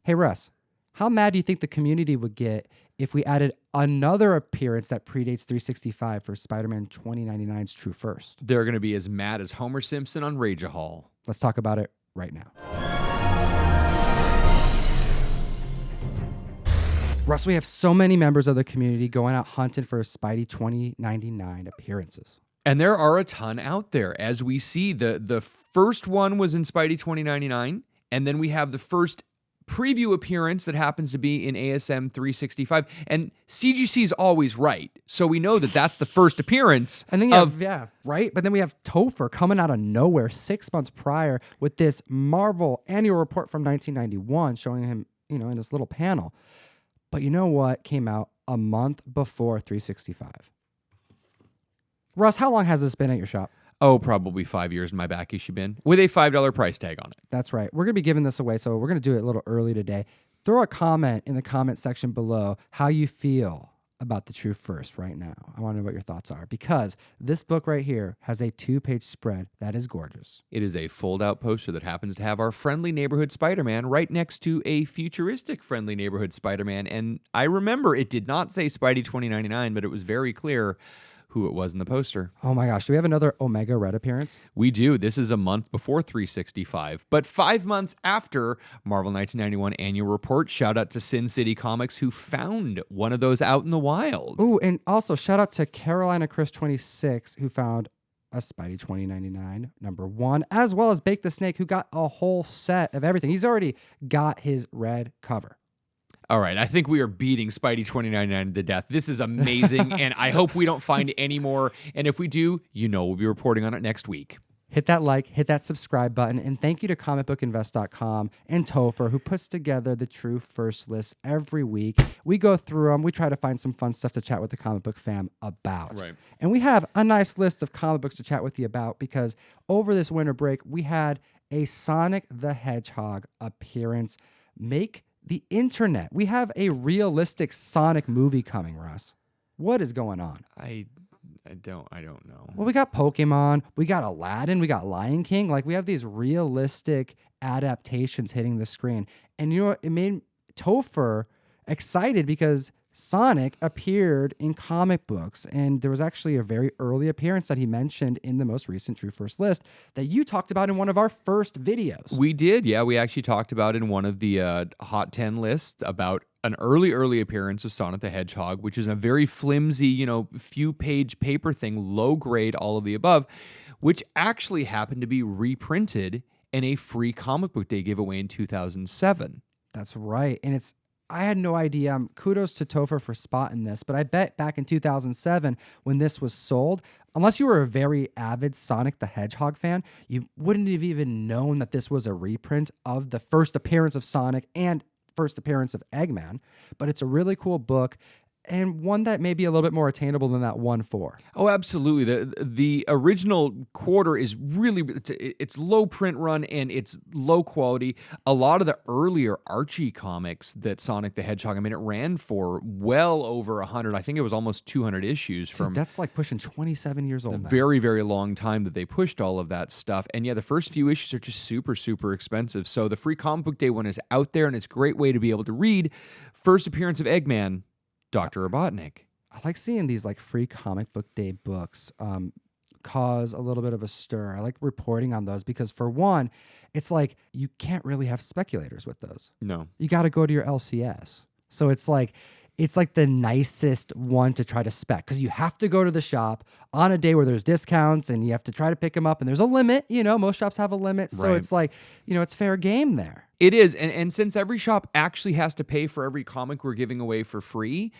Hey, Russ, how mad do you think the community would get if we added another appearance that predates 365 for Spider-Man 2099's True First? They're going to be as mad as Homer Simpson on Rage-A-Hall. Let's talk about it right now. Russ, we have so many members of the community going out hunting for Spidey 2099 appearances. And there are a ton out there. As we see, the first one was in Spidey 2099, and then we have the first preview appearance that happens to be in ASM 365. And CGC is always right, so we know that that's the first appearance. And then you have, right? But then we have Topher coming out of nowhere 6 months prior with this Marvel annual report from 1991 showing him, in his little panel. But you know what came out a month before 365? Russ, how long has this been at your shop? Oh, probably 5 years in my back issue bin with a $5 price tag on it. That's right. We're going to be giving this away, so we're going to do it a little early today. Throw a comment in the comment section below how you feel about the True First right now. I want to know what your thoughts are, because this book right here has a 2-page spread that is gorgeous. It is a fold-out poster that happens to have our friendly neighborhood Spider-Man right next to a futuristic friendly neighborhood Spider-Man. And I remember it did not say Spidey 2099, but it was very clear who it was in the poster. Oh my gosh, do we have another Omega Red appearance? We do. This is a month before 365, but 5 months after Marvel 1991 annual report. Shout out to Sin City Comics, who found one of those out in the wild. Ooh, and also shout out to Carolina Chris 26, who found a Spidey 2099 #1, as well as Bake the Snake, who got a whole set of everything. He's already got his red cover. All right, I think we are beating Spidey 2099 to death. This is amazing, and I hope we don't find any more. And if we do, we'll be reporting on it next week. Hit that like, hit that subscribe button, and thank you to comicbookinvest.com and Topher, who puts together the True First list every week. We go through them. We try to find some fun stuff to chat with the comic book fam about. Right. And we have a nice list of comic books to chat with you about, because over this winter break, we had a Sonic the Hedgehog appearance make the internet. We have a realistic Sonic movie coming, Russ. What is going on? I don't know. Well, we got Pokemon, we got Aladdin, we got Lion King. Like, we have these realistic adaptations hitting the screen. And you know what? It made Topher excited because Sonic appeared in comic books, and there was actually a very early appearance that he mentioned in the most recent True First list that you talked about in one of our first videos. We did, yeah. We actually talked about in one of the Hot 10 lists about an early appearance of Sonic the Hedgehog, which is a very flimsy, few-page paper thing, low grade, all of the above, which actually happened to be reprinted in a free comic book day giveaway in 2007. That's right, and I had no idea. Kudos to Topher for spotting this, but I bet back in 2007 when this was sold, unless you were a very avid Sonic the Hedgehog fan, you wouldn't have even known that this was a reprint of the first appearance of Sonic and first appearance of Eggman. But it's a really cool book, and one that may be a little bit more attainable than that 1/4. Oh, absolutely. The original quarter is really, it's low print run and it's low quality. A lot of the earlier Archie comics that Sonic the Hedgehog, it ran for well over 100. I think it was almost 200 issues from. Dude, that's like pushing 27 years old now. Very, very long time that they pushed all of that stuff. And yeah, the first few issues are just super, super expensive. So the free comic book day one is out there, and it's a great way to be able to read first appearance of Eggman, Dr. Robotnik. I like seeing these like free comic book day books cause a little bit of a stir. I like reporting on those because, for one, it's like you can't really have speculators with those. No. You got to go to your LCS. So it's like the nicest one to try to spec, because you have to go to the shop on a day where there's discounts and you have to try to pick them up, and there's a limit. Most shops have a limit. So Right. it's like, it's fair game there. It is, and since every shop actually has to pay for every comic we're giving away for free,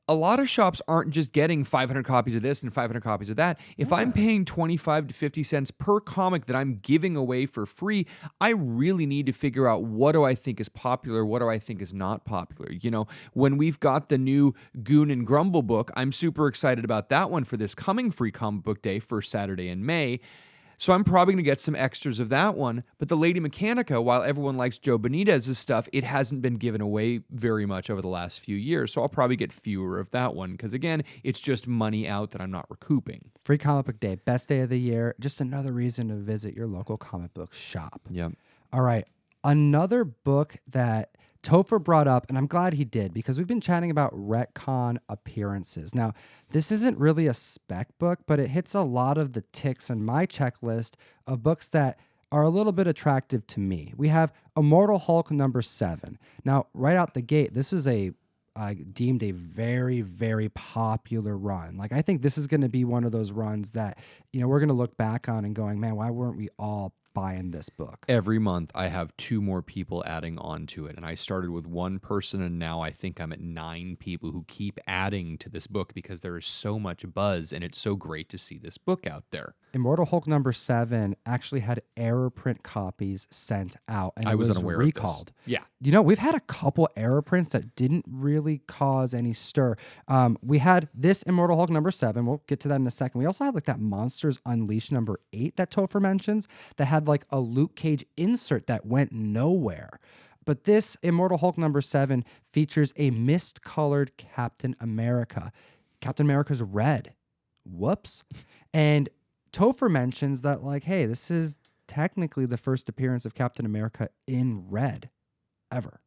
a lot of shops aren't just getting 500 copies of this and 500 copies of that. If I'm paying 25 to 50 cents per comic that I'm giving away for free, I really need to figure out, what do I think is popular, what do I think is not popular. When we've got the new Goon and Grumble book, I'm super excited about that one for this coming free comic book day, first Saturday in May. So I'm probably going to get some extras of that one. But the Lady Mechanica, while everyone likes Joe Benitez's stuff, it hasn't been given away very much over the last few years. So I'll probably get fewer of that one because, again, it's just money out that I'm not recouping. Free comic book day, best day of the year. Just another reason to visit your local comic book shop. Yep. All right. Another book that Topher brought up, and I'm glad he did, because we've been chatting about retcon appearances. Now, this isn't really a spec book, but it hits a lot of the ticks in my checklist of books that are a little bit attractive to me. We have Immortal Hulk number 7. Now, right out the gate, this is deemed a very, very popular run. Like, I think this is going to be one of those runs that, we're going to look back on and going, man, why weren't we all buying this book? Every month I have 2 more people adding on to it. And I started with 1 person, and now I think I'm at 9 people who keep adding to this book because there is so much buzz, and it's so great to see this book out there. Immortal Hulk number 7 actually had error print copies sent out, and I it was was unaware recalled. of this. Yeah. We've had a couple error prints that didn't really cause any stir. We had this Immortal Hulk number 7. We'll get to that in a second. We also had like that Monsters Unleashed number 8 that Topher mentions that had like a Luke Cage insert that went nowhere. But this Immortal Hulk number 7 features a mist-colored Captain America. Captain America's red. Whoops. And Topher mentions that, like, hey, this is technically the first appearance of Captain America in red ever.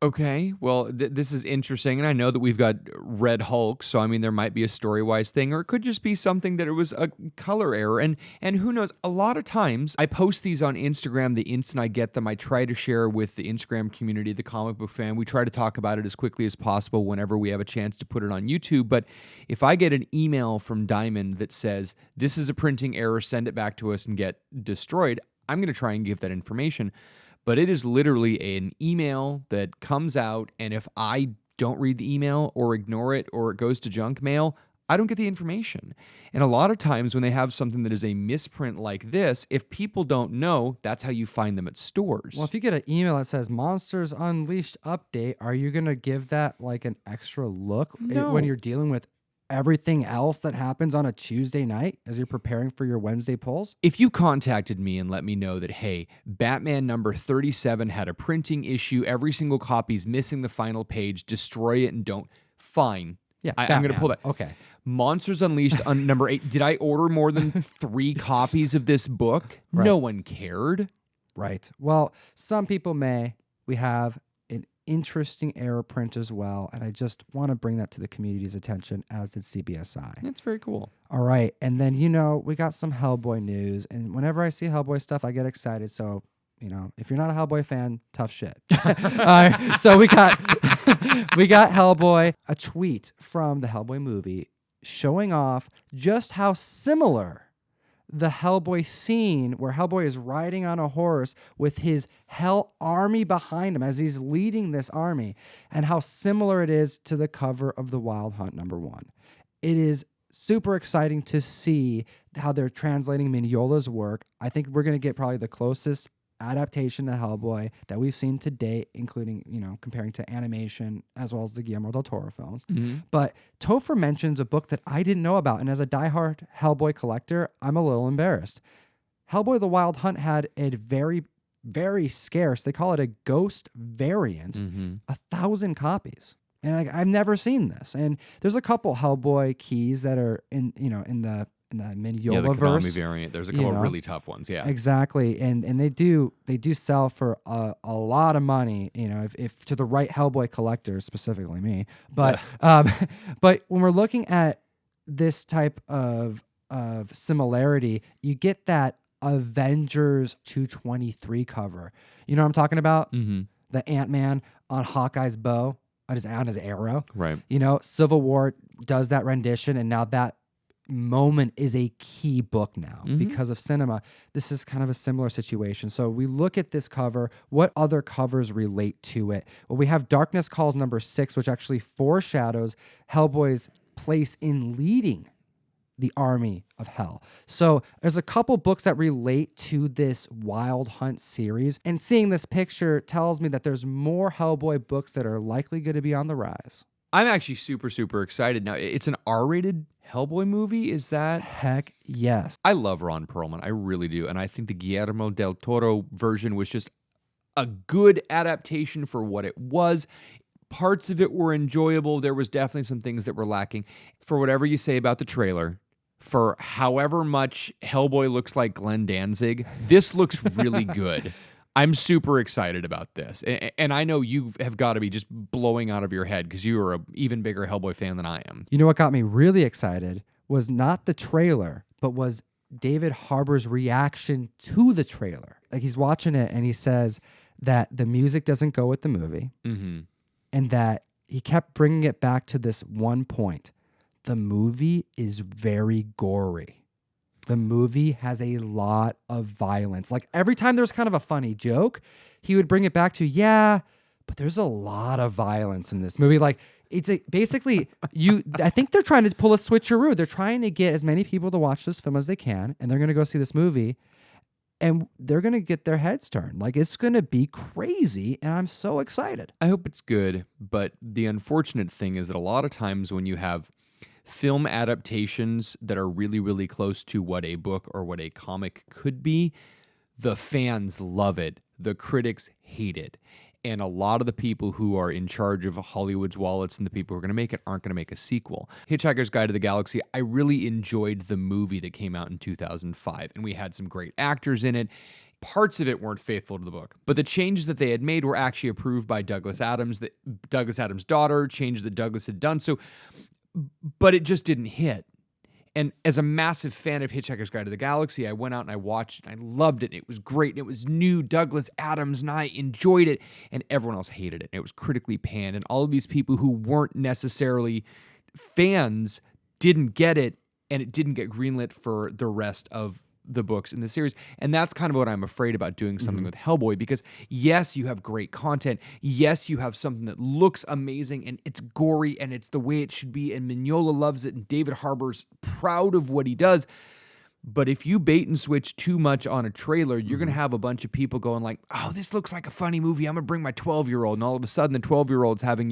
Okay, well, this is interesting, and I know that we've got Red Hulk, so I mean, there might be a story-wise thing, or it could just be something that it was a color error, and who knows? A lot of times, I post these on Instagram the instant I get them. I try to share with the Instagram community, the comic book fan. We try to talk about it as quickly as possible whenever we have a chance to put it on YouTube, but if I get an email from Diamond that says, this is a printing error, send it back to us and get destroyed, I'm going to try and give that information. But it is literally an email that comes out, and if I don't read the email or ignore it or it goes to junk mail, I don't get the information. And a lot of times when they have something that is a misprint like this, if people don't know, that's how you find them at stores. Well, if you get an email that says Monsters Unleashed update, are you going to give that like an extra look No. when you're dealing with everything else that happens on a Tuesday night as you're preparing for your Wednesday pulls? If you contacted me and let me know that, hey, Batman number 37 had a printing issue, every single copy's missing the final page, destroy it and don't, fine. Yeah, I'm going to pull that. Okay. Monsters Unleashed on number 8. Did I order more than 3 copies of this book? Right. No one cared. Right. Well, some people may. We have an interesting error print as well, and I just want to bring that to the community's attention, as did CBSI. That's very cool. All right. And then, we got some Hellboy news, and whenever I see Hellboy stuff, I get excited. So, if you're not a Hellboy fan, tough shit. All right. So we got Hellboy, a tweet from the Hellboy movie showing off just how similar the Hellboy scene where Hellboy is riding on a horse with his Hell army behind him as he's leading this army, and how similar it is to the cover of The Wild Hunt number 1. It is super exciting to see how they're translating Mignola's work. I think we're going to get probably the closest adaptation to Hellboy that we've seen to date, including, comparing to animation as well as the Guillermo del Toro films. Mm-hmm. But Topher mentions a book that I didn't know about, and as a diehard Hellboy collector, I'm a little embarrassed. Hellboy the Wild Hunt had a very, very scarce, they call it a ghost variant, 1,000 copies. And I've never seen this. And there's a couple Hellboy keys that are in the Mignola the verse. Konami variant. There's a couple of really tough ones. Yeah, exactly. And they do sell for a lot of money. If to the right Hellboy collectors, specifically me. But but when we're looking at this type of similarity, you get that Avengers 223 cover. You know what I'm talking about? Mm-hmm. The Ant-Man on Hawkeye's bow on his arrow. Right. Civil War does that rendition, and now that moment is a key book now because of cinema. This is kind of a similar situation. So we look at this cover. What other covers relate to it? Well, we have Darkness Calls number 6, which actually foreshadows Hellboy's place in leading the army of hell. So there's a couple books that relate to this Wild Hunt series, and seeing this picture tells me that there's more Hellboy books that are likely going to be on the rise. I'm actually super, super excited. Now, it's an R-rated Hellboy movie, is that? Heck yes. I love Ron Perlman. I really do. And I think the Guillermo del Toro version was just a good adaptation for what it was. Parts of it were enjoyable. There was definitely some things that were lacking. For whatever you say about the trailer, for however much Hellboy looks like Glenn Danzig, this looks really good. I'm super excited about this. And I know you have got to be just blowing out of your head because you are an even bigger Hellboy fan than I am. You know what got me really excited was not the trailer, but was David Harbour's reaction to the trailer. Like he's watching it and he says that the music doesn't go with the movie and that he kept bringing it back to this one point. The movie is very gory. The movie has a lot of violence. Like every time there's kind of a funny joke, he would bring it back to, yeah, but there's a lot of violence in this movie. Like basically I think they're trying to pull a switcheroo. They're trying to get as many people to watch this film as they can, and they're going to go see this movie, and they're going to get their heads turned. Like it's going to be crazy, and I'm so excited. I hope it's good, but the unfortunate thing is that a lot of times when you have film adaptations that are really, really close to what a book or what a comic could be, the fans love it. The critics hate it. And a lot of the people who are in charge of Hollywood's wallets and the people who are going to make it aren't going to make a sequel. Hitchhiker's Guide to the Galaxy, I really enjoyed the movie that came out in 2005, and we had some great actors in it. Parts of it weren't faithful to the book, but the changes that they had made were actually approved by Douglas Adams, Douglas Adams' daughter, changes that Douglas had done. So, but it just didn't hit. And as a massive fan of Hitchhiker's Guide to the Galaxy, I went out and I watched it. And I loved it. And it was great. And it was new. Douglas Adams and I enjoyed it. And everyone else hated it. And it was critically panned. And all of these people who weren't necessarily fans didn't get it. And it didn't get greenlit for the rest of the books in the series. And that's kind of what I'm afraid about doing something with Hellboy, because yes, you have great content. Yes, you have something that looks amazing and it's gory and it's the way it should be. And Mignola loves it and David Harbour's proud of what he does. But if you bait and switch too much on a trailer, you're going to have a bunch of people going like, oh, this looks like a funny movie. I'm going to bring my 12-year-old. And all of a sudden the 12-year-old's having,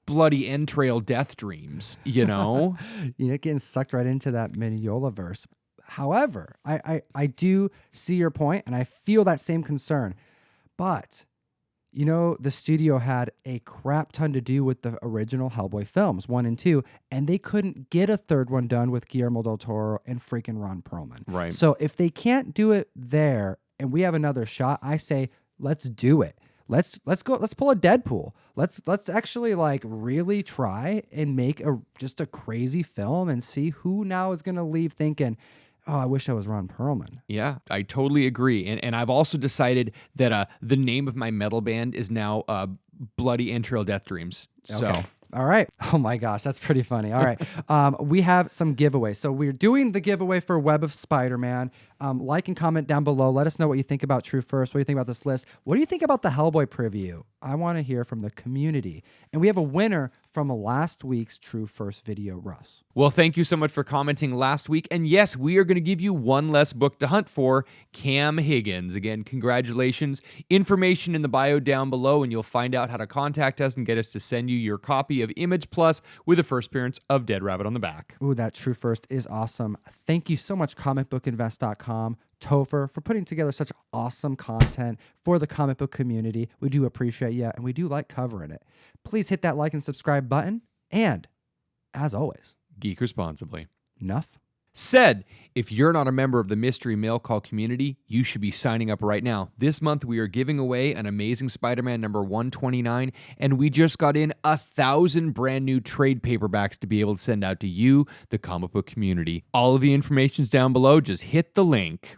bloody entrail death dreams, Getting sucked right into that Mignola verse. However, I do see your point, and I feel that same concern. But, the studio had a crap ton to do with the original Hellboy films, 1 and 2, and they couldn't get a third one done with Guillermo del Toro and freaking Ron Perlman. Right. So if they can't do it there, and we have another shot, I say, let's do it. Let's go. Let's pull a Deadpool. Let's actually really try and make just a crazy film and see who now is going to leave thinking, oh, I wish I was Ron Perlman. Yeah, I totally agree. And I've also decided that the name of my metal band is now Bloody Entrail Death Dreams. So. Okay. All right. Oh my gosh, that's pretty funny. All right. We have some giveaways. So we're doing the giveaway for Web of Spider-Man. Like and comment down below. Let us know what you think about True First. What do you think about this list? What do you think about the Hellboy preview? I want to hear from the community. And we have a winner from last week's True First video, Russ. Well, thank you so much for commenting last week. And yes, we are going to give you one less book to hunt for, Cam Higgins. Again, congratulations. Information in the bio down below, and you'll find out how to contact us and get us to send you your copy of Image Plus with the first appearance of Dead Rabbit on the back. Ooh, that True First is awesome. Thank you so much, comicbookinvest.com, Topher, for putting together such awesome content for the comic book community. We do appreciate you, and we do like covering it. Please hit that like and subscribe button. And, as always, geek responsibly. Enough said. If you're not a member of the Mystery Mail Call community, you should be signing up right now. This month, we are giving away an Amazing Spider-Man number 129, and we just got in 1,000 brand new trade paperbacks to be able to send out to you, the comic book community. All of the information's down below. Just hit the link.